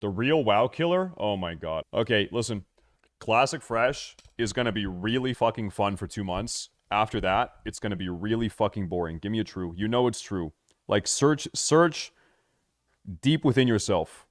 The real WoW killer? Oh my god. Okay, listen. Classic Fresh is gonna be really fucking fun for 2 months. After that, it's gonna be really fucking boring. Give me a true. You know it's true. Like, search deep within yourself.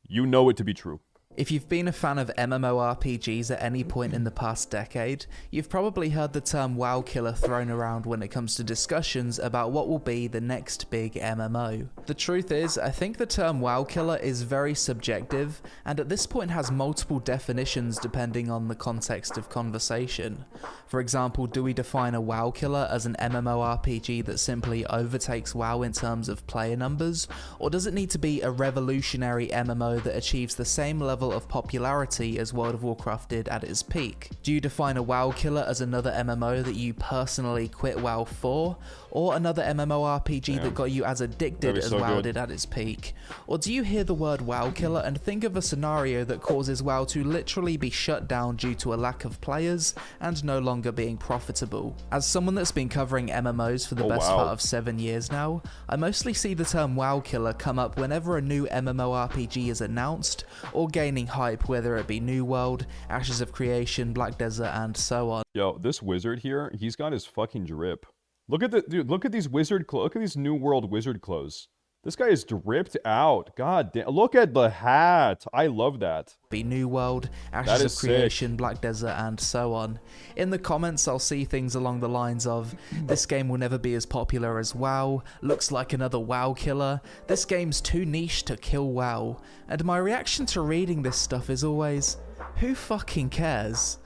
You know it to be true. If you've been a fan of MMORPGs at any point in the past decade, you've probably heard the term WoW killer thrown around when it comes to discussions about what will be the next big MMO. The truth is, I think the term WoW killer is very subjective, and at this point has multiple definitions depending on the context of conversation. For example, do we define a WoW killer as an MMORPG that simply overtakes WoW in terms of player numbers, or does it need to be a revolutionary MMO that achieves the same level of popularity as World of Warcraft did at its peak? Do you define a WoW killer as another MMO that you personally quit WoW for, or another MMORPG that got you as addicted as WoW did at its peak? Or do you hear the word WoW killer and think of a scenario that causes WoW to literally be shut down due to a lack of players and no longer being profitable? As someone that's been covering MMOs for the best part of 7 years now, I mostly see the term WoW killer come up whenever a new MMORPG is announced or gaining hype, whether it be New World, Ashes of Creation, Black Desert, and so on. Yo, this wizard here, he's got his fucking drip. Look at the dude. Look at these look at these New World wizard clothes. This guy is dripped out. God damn. Look at the hat. I love that. Be New World, Ashes of Creation, Black Desert, and so on. In the comments, I'll see things along the lines of, this game will never be as popular as WoW, looks like another WoW killer, this game's too niche to kill WoW. And my reaction to reading this stuff is always, who fucking cares?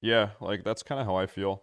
Yeah, like, that's kind of how I feel.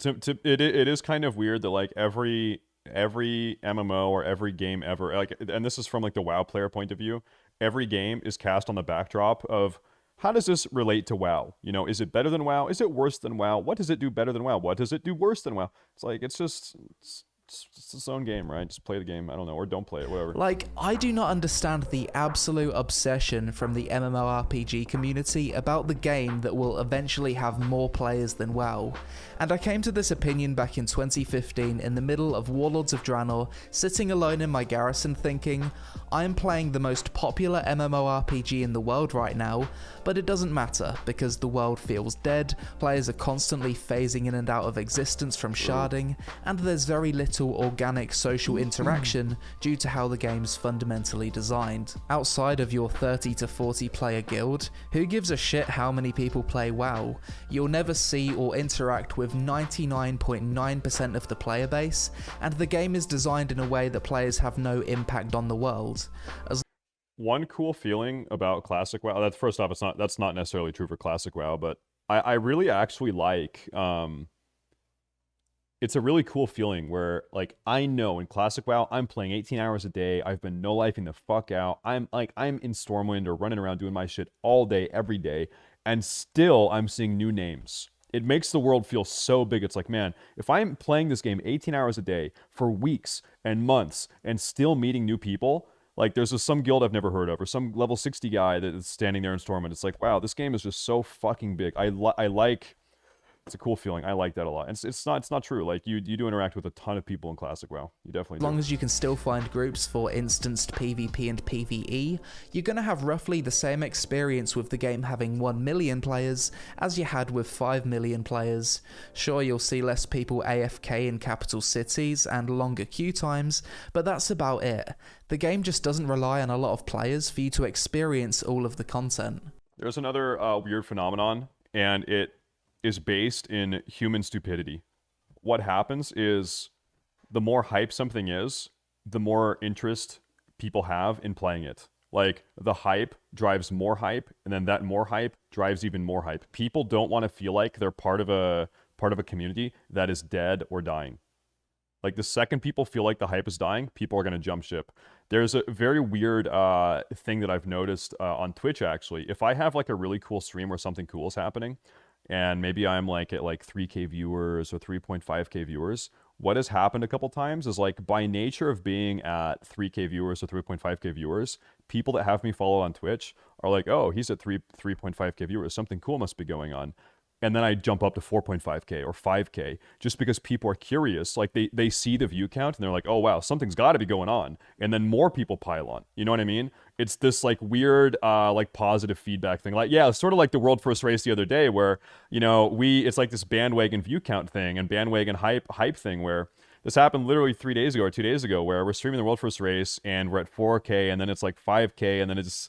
It is kind of weird that, like, every MMO or every game ever, like, and this is from like the WoW player point of view, every game is cast on the backdrop of, how does this relate to WoW? You know, is it better than WoW? Is it worse than WoW? What does it do better than WoW? What does it do worse than WoW? It's like, it's its own game, right? Just play the game, I don't know, or don't play it, whatever. Like, I do not understand the absolute obsession from the MMORPG community about the game that will eventually have more players than WoW. And I came to this opinion back in 2015 in the middle of Warlords of Draenor, sitting alone in my garrison thinking, I'm playing the most popular MMORPG in the world right now, but it doesn't matter because the world feels dead, players are constantly phasing in and out of existence from sharding, and there's very little organic social interaction due to how the game's fundamentally designed. Outside of your 30 to 40 player guild, who gives a shit how many people play WoW? You'll never see or interact with 99.9% of the player base, and the game is designed in a way that players have no impact on the world. One cool feeling about classic WoW, that's first off, that's not necessarily true for classic WoW, but I really actually like, it's a really cool feeling where, like, I know in classic WoW, I'm playing 18 hours a day, I've been no-lifing the fuck out, I'm in Stormwind or running around doing my shit all day, every day, and still I'm seeing new names. It makes the world feel so big. It's like, man, if I'm playing this game 18 hours a day for weeks and months and still meeting new people, like, there's some guild I've never heard of, or some level 60 guy that is standing there in Stormwind. It's like, wow, this game is just so fucking big. I like, it's a cool feeling. I like that a lot. And it's not true. Like, you do interact with a ton of people in classic WoW. You definitely do. As long as you can still find groups for instanced PvP and PvE, you're going to have roughly the same experience with the game having 1 million players as you had with 5 million players. Sure, you'll see less people AFK in capital cities and longer queue times, but that's about it. The game just doesn't rely on a lot of players for you to experience all of the content. There's another weird phenomenon, and it is based in human stupidity. What happens is, the more hype something is, the more interest people have in playing it. Like, the hype drives more hype, and then that more hype drives even more hype. People don't want to feel like they're part of a community that is dead or dying. Like, the second people feel like the hype is dying, people are going to jump ship. There's a very weird thing that I've noticed on Twitch, actually. If I have, like, a really cool stream where something cool is happening, and maybe I'm, like, at, like, 3K viewers or 3.5K viewers, what has happened a couple times is, like, by nature of being at 3K viewers or 3.5K viewers, people that have me follow on Twitch are like, oh, he's at 3.5K viewers. Something cool must be going on. and then I jump up to 4.5K or 5K just because people are curious. Like they see the view count and they're like, oh wow, something's got to be going on, and then more people pile on. You know what I mean? It's this like weird like positive feedback thing. Like, yeah, it's sort of like the world first race the other day where, you know, it's like this bandwagon view count thing and bandwagon hype thing where this happened literally 3 days ago or 2 days ago where we're streaming the world first race and we're at 4K and then it's like 5K and then it's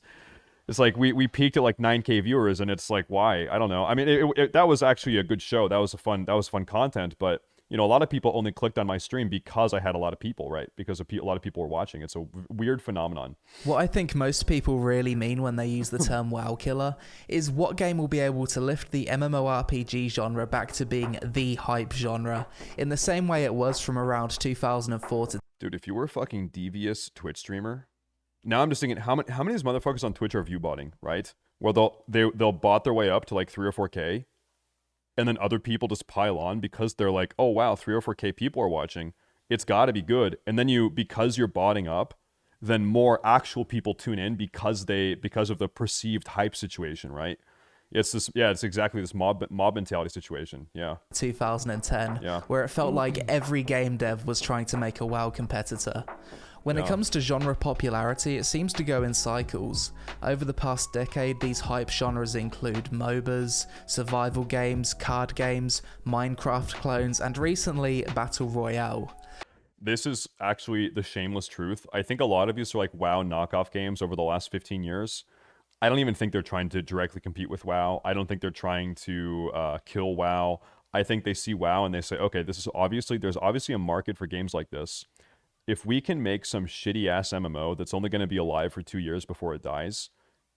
like we peaked at like 9K viewers, and it's like, why? I don't know. I mean, that was actually a good show. That was fun content, but you know, a lot of people only clicked on my stream because I had a lot of people, right? Because a lot of people were watching. It's a weird phenomenon. What I think most people really mean when they use the term WoW killer is what game will be able to lift the MMORPG genre back to being the hype genre in the same way it was from around 2004 to... Dude, if you were a fucking devious Twitch streamer, now I'm just thinking, how many of these motherfuckers on Twitch are view botting, right? Where they'll bot their way up to like 3 or 4K, and then other people just pile on because they're like, oh wow, 3 or 4K people are watching. It's got to be good. And then because you're botting up, then more actual people tune in because of the perceived hype situation, right? It's exactly this mob mentality situation. Yeah. 2010, where it felt like every game dev was trying to make a WoW competitor. When it comes to genre popularity, it seems to go in cycles. Over the past decade, these hype genres include MOBAs, survival games, card games, Minecraft clones, and recently, Battle Royale. This is actually the shameless truth. I think a lot of these are like WoW knockoff games over the last 15 years. I don't even think they're trying to directly compete with WoW. I don't think they're trying to kill WoW. I think they see WoW and they say, okay, there's obviously a market for games like this. If we can make some shitty ass MMO that's only going to be alive for 2 years before it dies,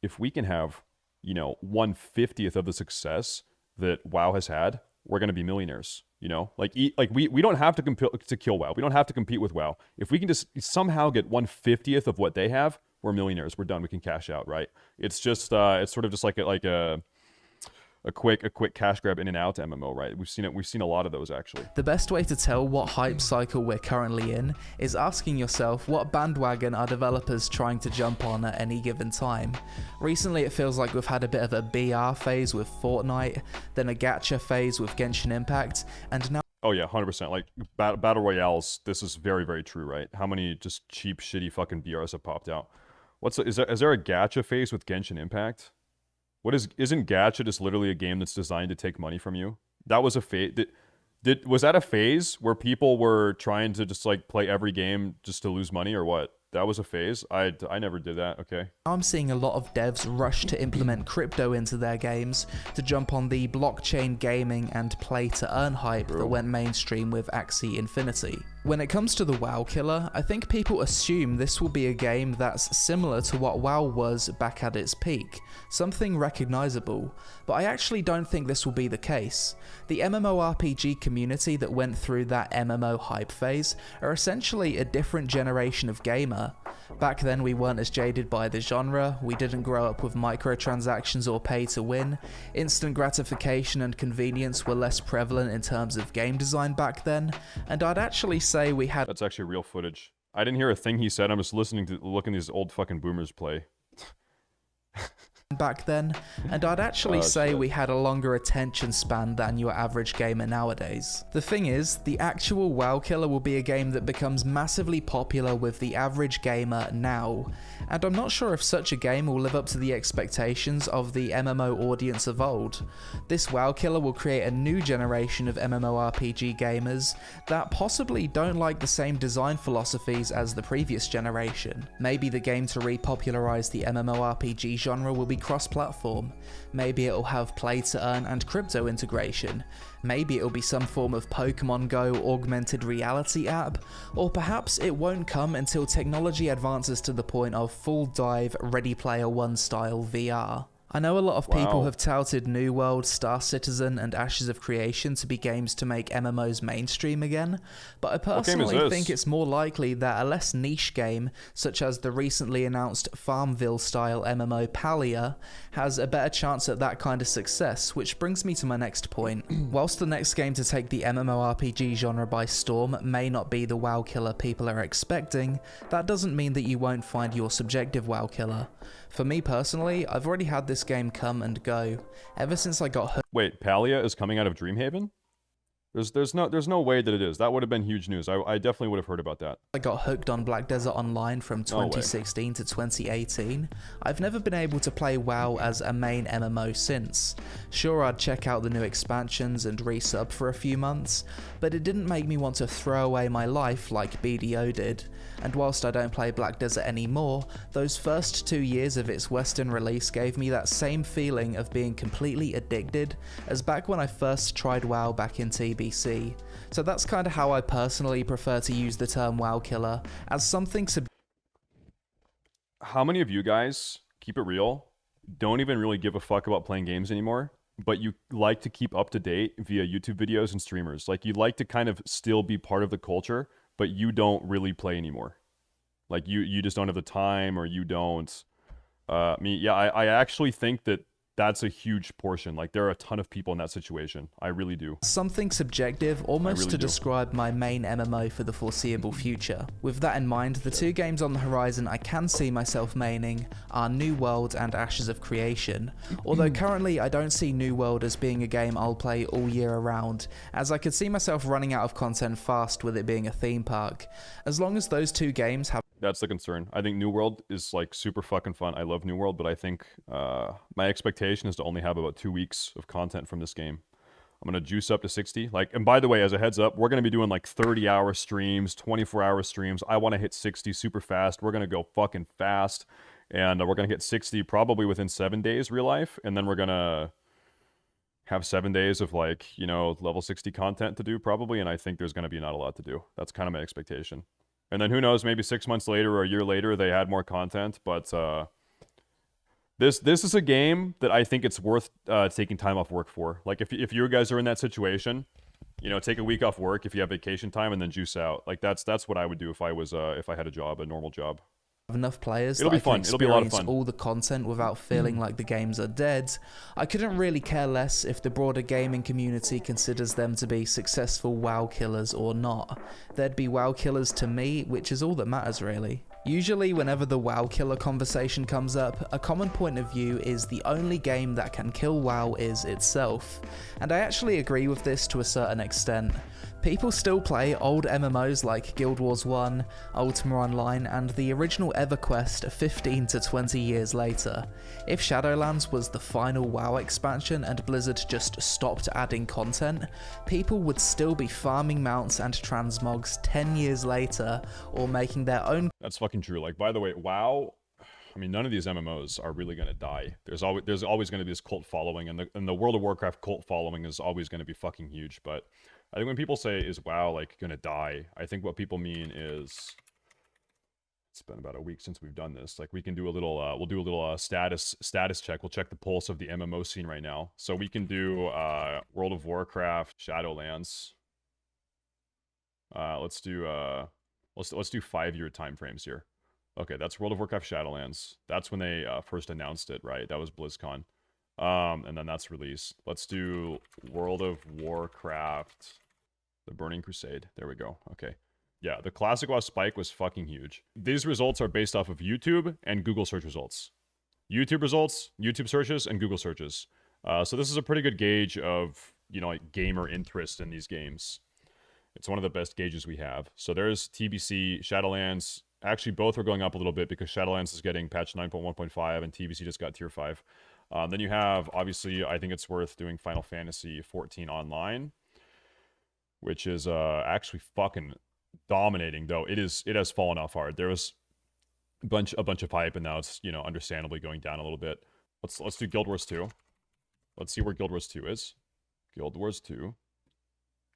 if we can have, you know, 1/50th of the success that WoW has had, we're going to be millionaires. You know, like we don't have to kill WoW. We don't have to compete with WoW. If we can just somehow get 1/50th of what they have, we're millionaires. We're done. We can cash out, right? It's just it's sort of just like a quick cash grab in and out MMO, right? We've seen a lot of those actually. The best way to tell what hype cycle we're currently in is asking yourself what bandwagon are developers trying to jump on at any given time. Recently it feels like we've had a bit of a BR phase with Fortnite, then a Gacha phase with Genshin Impact, and now... Oh yeah, 100%. Like battle royales, this is very, very true, right? How many just cheap, shitty fucking BRs have popped out? Is there a Gacha phase with Genshin Impact? Isn't Gacha just literally a game that's designed to take money from you? That was a phase. Was that a phase where people were trying to just like play every game just to lose money or what? That was a phase? I never did that, okay. I'm seeing a lot of devs rush to implement crypto into their games to jump on the blockchain gaming and play to earn hype that went mainstream with Axie Infinity. When it comes to the WoW killer, I think people assume this will be a game that's similar to what WoW was back at its peak, something recognizable, but I actually don't think this will be the case. The MMORPG community that went through that MMO hype phase are essentially a different generation of gamer. Back then we weren't as jaded by the genre, we didn't grow up with microtransactions or pay to win, instant gratification and convenience were less prevalent in terms of game design back then, and I'd actually say we had... That's actually real footage. I didn't hear a thing he said, I'm just looking at these old fucking boomers play. Back then, and I'd actually say we had a longer attention span than your average gamer nowadays. The thing is, the actual WoW killer will be a game that becomes massively popular with the average gamer now, and I'm not sure if such a game will live up to the expectations of the MMO audience of old. This WoW killer will create a new generation of MMORPG gamers that possibly don't like the same design philosophies as the previous generation. Maybe the game to repopularize the MMORPG genre will be cross-platform. Maybe it'll have play-to-earn and crypto integration. Maybe it'll be some form of Pokemon Go augmented reality app, or perhaps it won't come until technology advances to the point of full dive Ready Player One style VR. I know a lot of people have touted New World, Star Citizen, and Ashes of Creation to be games to make MMOs mainstream again, but I personally think it's more likely that a less niche game, such as the recently announced Farmville-style MMO Palia, has a better chance at that kind of success, which brings me to my next point. Whilst the next game to take the MMORPG genre by storm may not be the WoW killer people are expecting, that doesn't mean that you won't find your subjective WoW killer. For me personally, I've already had this game come and go. Ever since I got hooked. Wait, Palia is coming out of Dreamhaven? There's no way that it is. That would have been huge news. I definitely would have heard about that. I got hooked on Black Desert Online from 2016 to 2018. I've never been able to play WoW as a main MMO since. Sure, I'd check out the new expansions and resub for a few months, but it didn't make me want to throw away my life like BDO did. And whilst I don't play Black Desert anymore, those first 2 years of its Western release gave me that same feeling of being completely addicted as back when I first tried WoW back in TBC. So that's kind of how I personally prefer to use the term WoW killer, as something How many of you guys, keep it real, don't even really give a fuck about playing games anymore, but you like to keep up to date via YouTube videos and streamers? Like, you like to kind of still be part of the culture, but you don't really play anymore. Like, you just don't have the time, or you don't... I actually think that that's a huge portion. Like, there are a ton of people in that situation. I really do. Something subjective, almost really to do. describe my main MMO for the foreseeable future. With that in mind, the two games on the horizon I can see myself maining are New World and Ashes of Creation, although currently I don't see New World as being a game I'll play all year around, as I could see myself running out of content fast with it being a theme park. As long as those two games have... That's the concern. I think New World is like super fucking fun. I love New World, but I think my expectation is to only have about 2 weeks of content from this game. I'm gonna juice up to 60. Like, and by the way, as a heads up, we're gonna be doing like 30-hour streams, 24-hour streams. I want to hit 60 super fast. We're gonna go fucking fast, and we're gonna hit 60 probably within 7 days, real life, and then we're gonna have 7 days of, like, you know, level 60 content to do probably, and I think there's gonna be not a lot to do. That's kind of my expectation. And then who knows, maybe 6 months later or a year later, they add more content. But this is a game that I think it's worth taking time off work for. Like, if you guys are in that situation, you know, take a week off work if you have vacation time and then juice out. Like, that's what I would do if I was if I had a job, a normal job. Enough players It'll that be I can fun. It'll be a lot of experience fun. all the content without feeling like the games are dead. I couldn't really care less if the broader gaming community considers them to be successful WoW killers or not. They'd be WoW killers to me, which is all that matters really. Usually whenever the WoW killer conversation comes up, a common point of view is the only game that can kill WoW is itself. And I actually agree with this to a certain extent. People still play old MMOs like Guild Wars 1, Ultima Online, and the original EverQuest 15 to 20 years later. If Shadowlands was the final WoW expansion and Blizzard just stopped adding content, people would still be farming mounts and transmogs 10 years later, or making their own... That's fucking true. Like, by the way, WoW, I mean, none of these MMOs are really going to die. There's always going to be this cult following, and the World of Warcraft cult following is always going to be fucking huge. But I think when people say, is WoW, like, going to die, I think what people mean is... It's been about a week since we've done this. Like, we can do a little, we'll do a little status check. We'll check the pulse of the MMO scene right now. So we can do World of Warcraft, Shadowlands. Let's do 5-year time frames here. Okay, that's World of Warcraft Shadowlands. That's when they first announced it, right? That was BlizzCon. And then that's release. Let's do World of Warcraft, The Burning Crusade. There we go. Okay. Yeah, the classic WoW spike was fucking huge. These results are based off of YouTube and Google search results. YouTube results, YouTube searches, and Google searches. So this is a pretty good gauge of, you know, like, gamer interest in these games. It's one of the best gauges we have. So there's TBC, Shadowlands. Actually, both are going up a little bit because Shadowlands is getting patch 9.1.5 and TBC just got tier 5. Then you have, obviously, I think it's worth doing Final Fantasy 14 Online, which is actually fucking dominating, though it has fallen off hard. There was a bunch of hype, and now it's, you know, understandably going down a little bit. Let's do Guild Wars 2. Let's see where Guild Wars 2 is. Guild Wars 2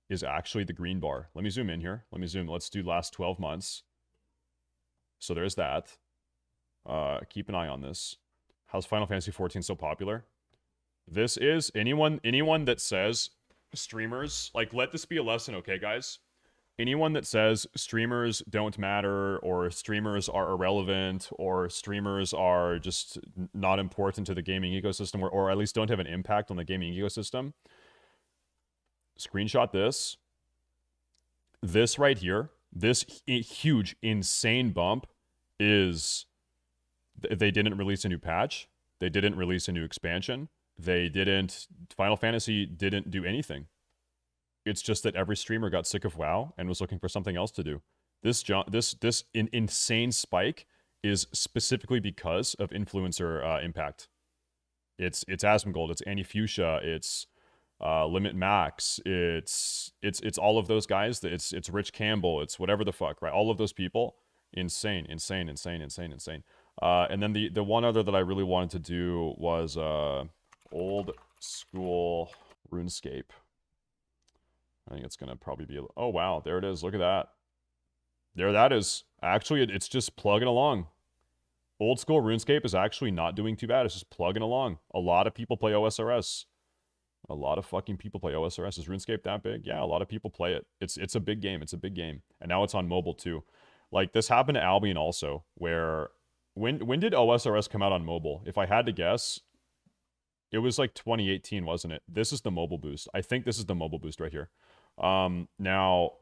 is actually the green bar. Let me zoom in here. Let's do last 12 months. So there's that. Keep an eye on this. How's Final Fantasy 14 so popular? This is anyone that says streamers, like, let this be a lesson, okay, guys? Anyone that says streamers don't matter, or streamers are irrelevant, or streamers are just not important to the gaming ecosystem, or at least don't have an impact on the gaming ecosystem, screenshot this. This right here, this huge, insane bump is They didn't release a new patch. They didn't release a new expansion. Final Fantasy didn't do anything. It's just that every streamer got sick of WoW and was looking for something else to do. This insane spike is specifically because of influencer impact. It's Asmongold, it's Annie Fuchsia, it's Limit Max, it's all of those guys. It's Rich Campbell, it's whatever the fuck, right? All of those people, insane. And then the one other that I really wanted to do was old school RuneScape. I think it's gonna probably be. Oh wow, there it is. Look at that. There that is. Actually, it's just plugging along. Old school RuneScape is actually not doing too bad. It's just plugging along. A lot of people play OSRS. A lot of fucking people play OSRS. Is RuneScape that big? Yeah, a lot of people play it. It's a big game. It's a big game. And now it's on mobile too. Like this happened to Albion also, where when did OSRS come out on mobile? If I had to guess, it was like 2018, wasn't it? This is the mobile boost. I think this is the mobile boost right here. Now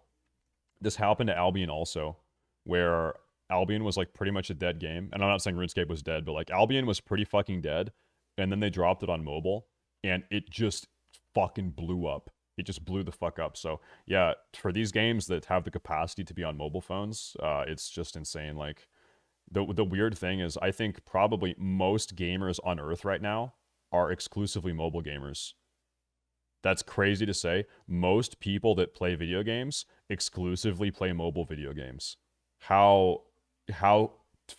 this happened to Albion also, where Albion was like pretty much a dead game. And I'm not saying RuneScape was dead, but like Albion was pretty fucking dead. And then they dropped it on mobile and it just fucking blew up. It just blew the fuck up. So yeah, for these games that have the capacity to be on mobile phones, it's just insane. Like the weird thing is I think probably most gamers on Earth right now are exclusively mobile gamers. That's crazy to say. Most people that play video games exclusively play mobile video games. How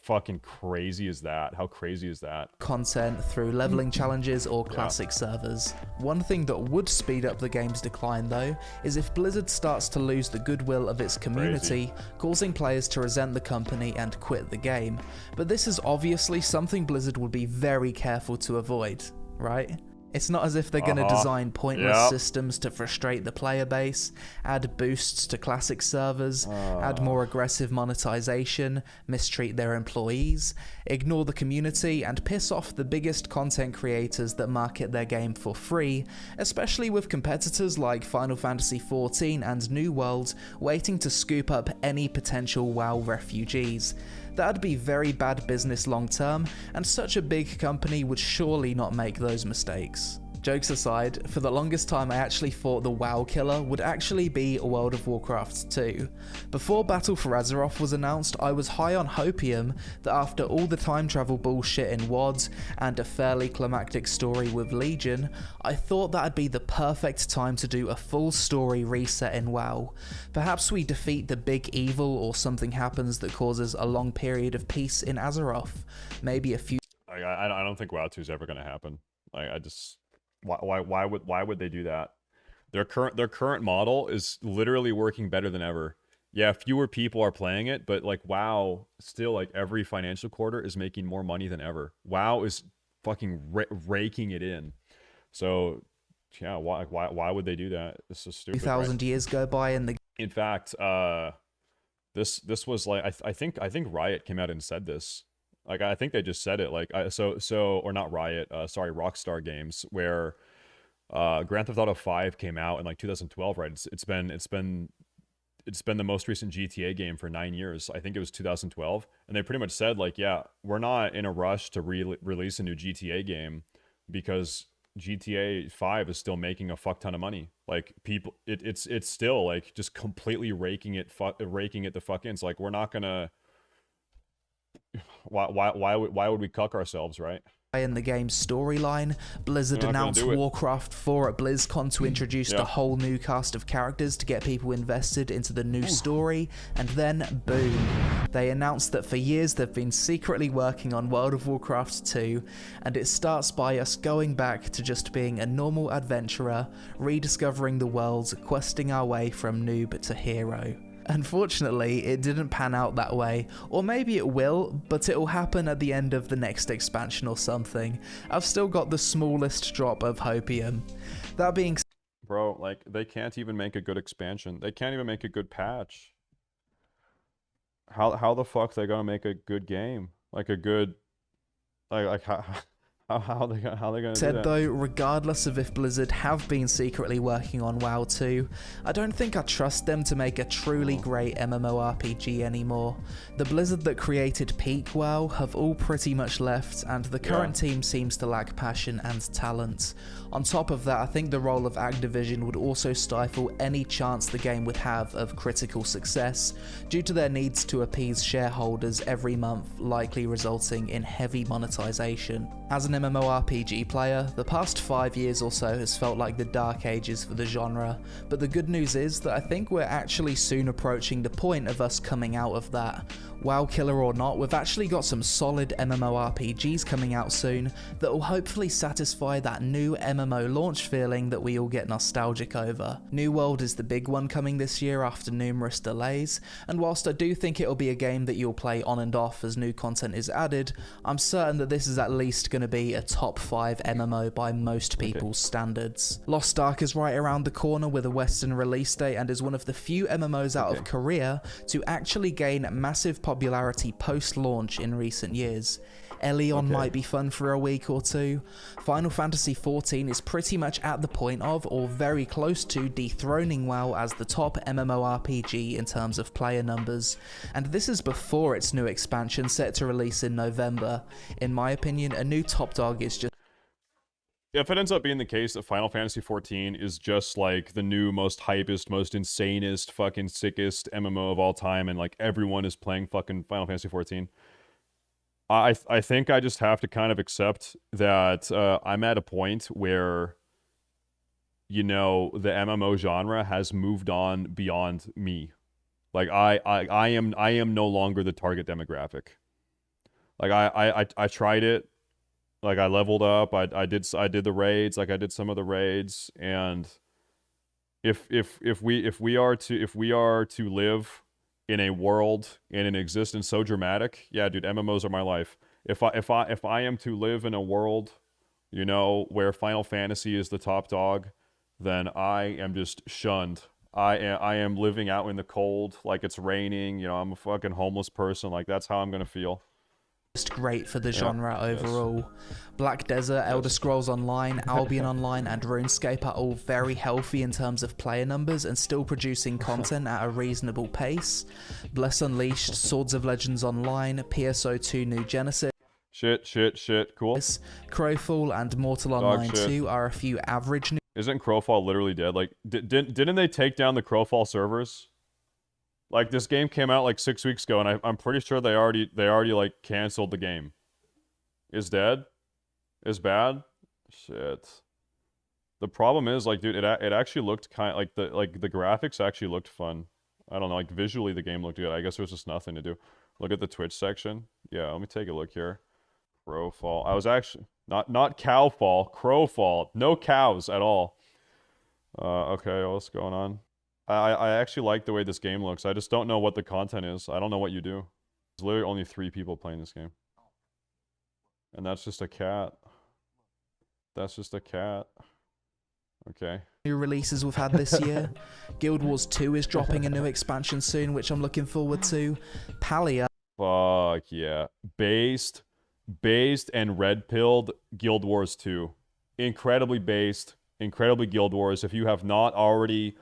fucking crazy is that? How crazy is that? Content through leveling challenges or classic servers. One thing that would speed up the game's decline though, is if Blizzard starts to lose the goodwill of its community, causing players to resent the company and quit the game. But this is obviously something Blizzard would be very careful to avoid, right? It's not as if they're going to design pointless systems to frustrate the player base, add boosts to classic servers, add more aggressive monetization, mistreat their employees, ignore the community, and piss off the biggest content creators that market their game for free, especially with competitors like Final Fantasy XIV and New World waiting to scoop up any potential WoW refugees. That'd be very bad business long term, and such a big company would surely not make those mistakes. Jokes aside, for the longest time I actually thought the WoW killer would actually be World of Warcraft 2. Before Battle for Azeroth was announced, I was high on hopium that after all the time travel bullshit in WoD and a fairly climactic story with Legion, I thought that'd be the perfect time to do a full story reset in WoW. Perhaps we defeat the big evil or something happens that causes a long period of peace in Azeroth. Maybe a few. I don't think WoW 2 is ever gonna happen. Like I just. Why would they do that? Their current model is literally working better than ever. Yeah, fewer people are playing it, but like WoW still like every financial quarter is making more money than ever. WoW is fucking raking it in. So yeah, why would they do that? This is stupid. 2,000 years go by and the. In fact, this was like I think Riot came out and said this. Like I think they just said it. Like or not Riot. Sorry, Rockstar Games, where Grand Theft Auto 5 came out in like 2012. Right? It's been the most recent GTA game for 9 years. I think it was 2012, and they pretty much said like, yeah, we're not in a rush to release a new GTA game because GTA 5 is still making a fuck ton of money. Like people, it's still like just completely raking it the fuck in. It's like we're not gonna. Why would we cuck ourselves, right? In the game's storyline, Blizzard announced Warcraft 4 at BlizzCon to introduce a whole new cast of characters to get people invested into the new story, and then boom, they announced that for years they've been secretly working on World of Warcraft 2, and it starts by us going back to just being a normal adventurer, rediscovering the world, questing our way from noob to hero. Unfortunately, it didn't pan out that way, or maybe it will, but it'll happen at the end of the next expansion or something. I've still got the smallest drop of hopium. That being bro, like, they can't even make a good expansion. They can't even make a good patch. How the fuck they gonna make a good game? Like a good... Like How they gonna do Said that? though, regardless of if Blizzard have been secretly working on WoW 2, I don't think I trust them to make a truly great MMORPG anymore. The Blizzard that created Peak WoW have all pretty much left, and the current team seems to lack passion and talent. On top of that, I think the role of Activision would also stifle any chance the game would have of critical success, due to their needs to appease shareholders every month, likely resulting in heavy monetization. As an MMORPG player, the past 5 years or so has felt like the dark ages for the genre, but the good news is that I think we're actually soon approaching the point of us coming out of that. WoW killer or not, we've actually got some solid MMORPGs coming out soon that will hopefully satisfy that new MMO launch feeling that we all get nostalgic over. New World is the big one coming this year after numerous delays, and whilst I do think it'll be a game that you'll play on and off as new content is added, I'm certain that this is at least going to be a top 5 MMO by most people's standards. Lost Ark is right around the corner with a Western release date and is one of the few MMOs out of Korea to actually gain massive popularity post-launch in recent years. Elion might be fun for a week or two. Final Fantasy XIV is pretty much at the point of, or very close to, dethroning WoW as the top MMORPG in terms of player numbers, and this is before its new expansion set to release in November. In my opinion, a new top dog is just... If it ends up being the case that Final Fantasy XIV is just like the new, most hypest, most insanest, fucking sickest MMO of all time, and like everyone is playing fucking Final Fantasy XIV, I think I just have to kind of accept that I'm at a point where, you know, the MMO genre has moved on beyond me. Like I am no longer the target demographic. Like I tried it. Like I leveled up. I did the raids. Like I did some of the raids, and if we are to live in a world, in an existence so dramatic, yeah, dude, MMOs are my life. If I am to live in a world, you know, where Final Fantasy is the top dog, then I am just shunned. I am living out in the cold, like it's raining. You know, I'm a fucking homeless person. Like that's how I'm gonna feel. Great for the genre overall. Black Desert, Elder Scrolls Online, Albion Online, and RuneScape are all very healthy in terms of player numbers and still producing content at a reasonable pace. Bless Unleashed, Swords of Legends Online, PSO2 New Genesis, Shit, cool. Crowfall, and Mortal Online 2 are a few average new... Isn't Crowfall literally dead? Like, didn't they take down the Crowfall servers? Like, this game came out like 6 weeks ago, and I'm pretty sure they already like canceled the game. Is dead? Is bad? Shit. The problem is, like, dude, it actually looked kind of like the graphics actually looked fun. I don't know, like visually the game looked good. I guess there was just nothing to do. Look at the Twitch section. Yeah, let me take a look here. Crowfall. I was actually not Cowfall, Crowfall. No cows at all. Okay, what's going on? I actually like the way this game looks. I just don't know what the content is. I don't know what you do. There's literally only 3 people playing this game. And that's just a cat. That's just a cat. Okay. New releases we've had this year. Guild Wars 2 is dropping a new expansion soon, which I'm looking forward to. Palia. Fuck yeah. Based and red-pilled Guild Wars 2. Incredibly based, incredibly Guild Wars. If you have not already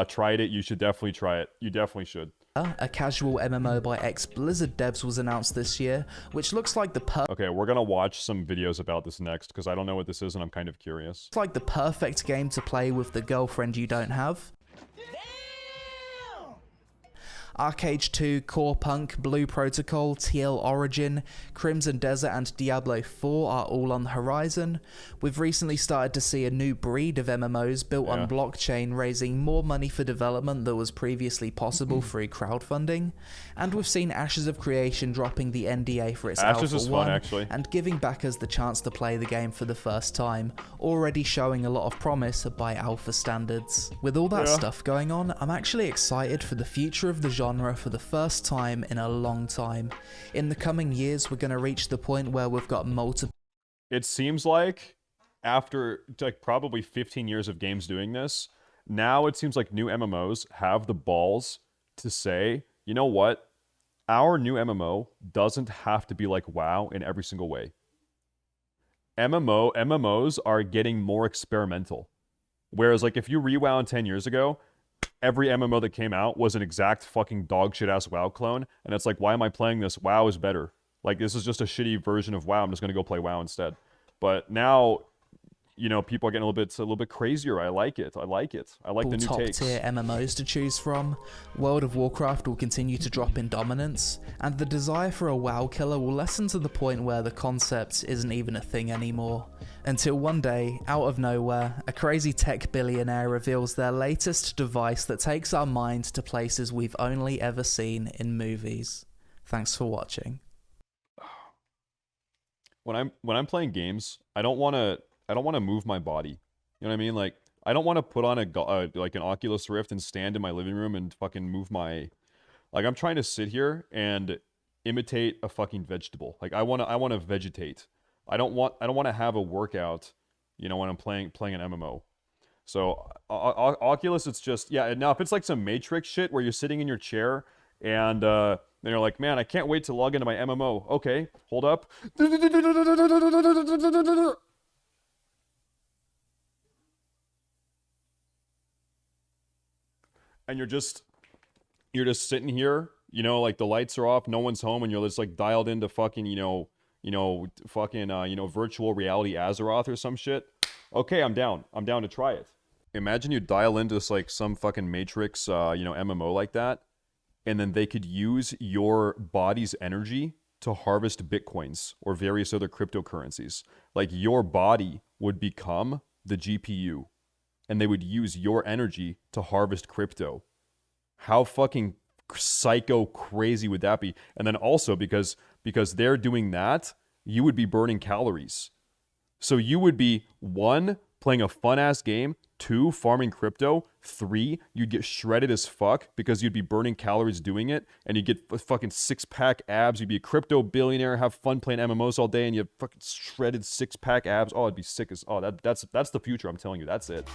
tried it, you should definitely try it. You definitely should. A casual MMO by ex-Blizzard devs was announced this year, which looks like the Okay, we're gonna watch some videos about this next, because I don't know what this is and I'm kind of curious. It's like the perfect game to play with the girlfriend you don't have. Arcade 2, Core Punk, Blue Protocol, TL Origin, Crimson Desert, and Diablo 4 are all on the horizon. We've recently started to see a new breed of MMOs built on blockchain raising more money for development than was previously possible through crowdfunding. And we've seen Ashes of Creation dropping the NDA for its Ashes Alpha is 1 fun, actually. and giving backers the chance to play the game for the first time, already showing a lot of promise by Alpha standards. With all that stuff going on, I'm actually excited for the future of the genre for the first time in a long time. In the coming years, we're going to reach the point where we've got multiple... It seems like after like probably 15 years of games doing this, now it seems like new MMOs have the balls to say, you know what? Our new MMO doesn't have to be like WoW in every single way. MMOs are getting more experimental. Whereas like if you rewound 10 years ago, every MMO that came out was an exact fucking dog shit ass WoW clone, and it's like, why am I playing this? WoW is better. Like this is just a shitty version of WoW. I'm just gonna go play WoW instead. But now, you know, people are getting a little bit crazier. I like it. I like the new takes. Top tier MMOs to choose from, World of Warcraft will continue to drop in dominance, and the desire for a WoW killer will lessen to the point where the concept isn't even a thing anymore. Until one day, out of nowhere, a crazy tech billionaire reveals their latest device that takes our mind to places we've only ever seen in movies. Thanks for watching. When I'm playing games, I don't want to move my body. You know what I mean? Like I don't want to put on like an Oculus Rift and stand in my living room and fucking move my, like I'm trying to sit here and imitate a fucking vegetable. Like I want to vegetate. I don't want to have a workout, you know, when I'm playing an MMO. So Oculus, it's just, yeah. Now if it's like some Matrix shit where you're sitting in your chair and then you're like, man, I can't wait to log into my MMO. Okay, hold up. And you're just sitting here, you know, like the lights are off, no one's home, and you're just like dialed into fucking, virtual reality Azeroth or some shit. Okay, I'm down to try it. Imagine you dial into this like some fucking Matrix, MMO like that, and then they could use your body's energy to harvest bitcoins or various other cryptocurrencies. Like your body would become the GPU, and they would use your energy to harvest crypto. How fucking psycho crazy would that be? And then also because they're doing that, you would be burning calories. So you would be 1, playing a fun ass game, 2, farming crypto, 3, you'd get shredded as fuck because you'd be burning calories doing it, and you'd get fucking 6-pack abs. You'd be a crypto billionaire, have fun playing MMOs all day, and you have fucking shredded 6-pack abs. Oh, it'd be sick as, oh, that's the future, I'm telling you, that's it.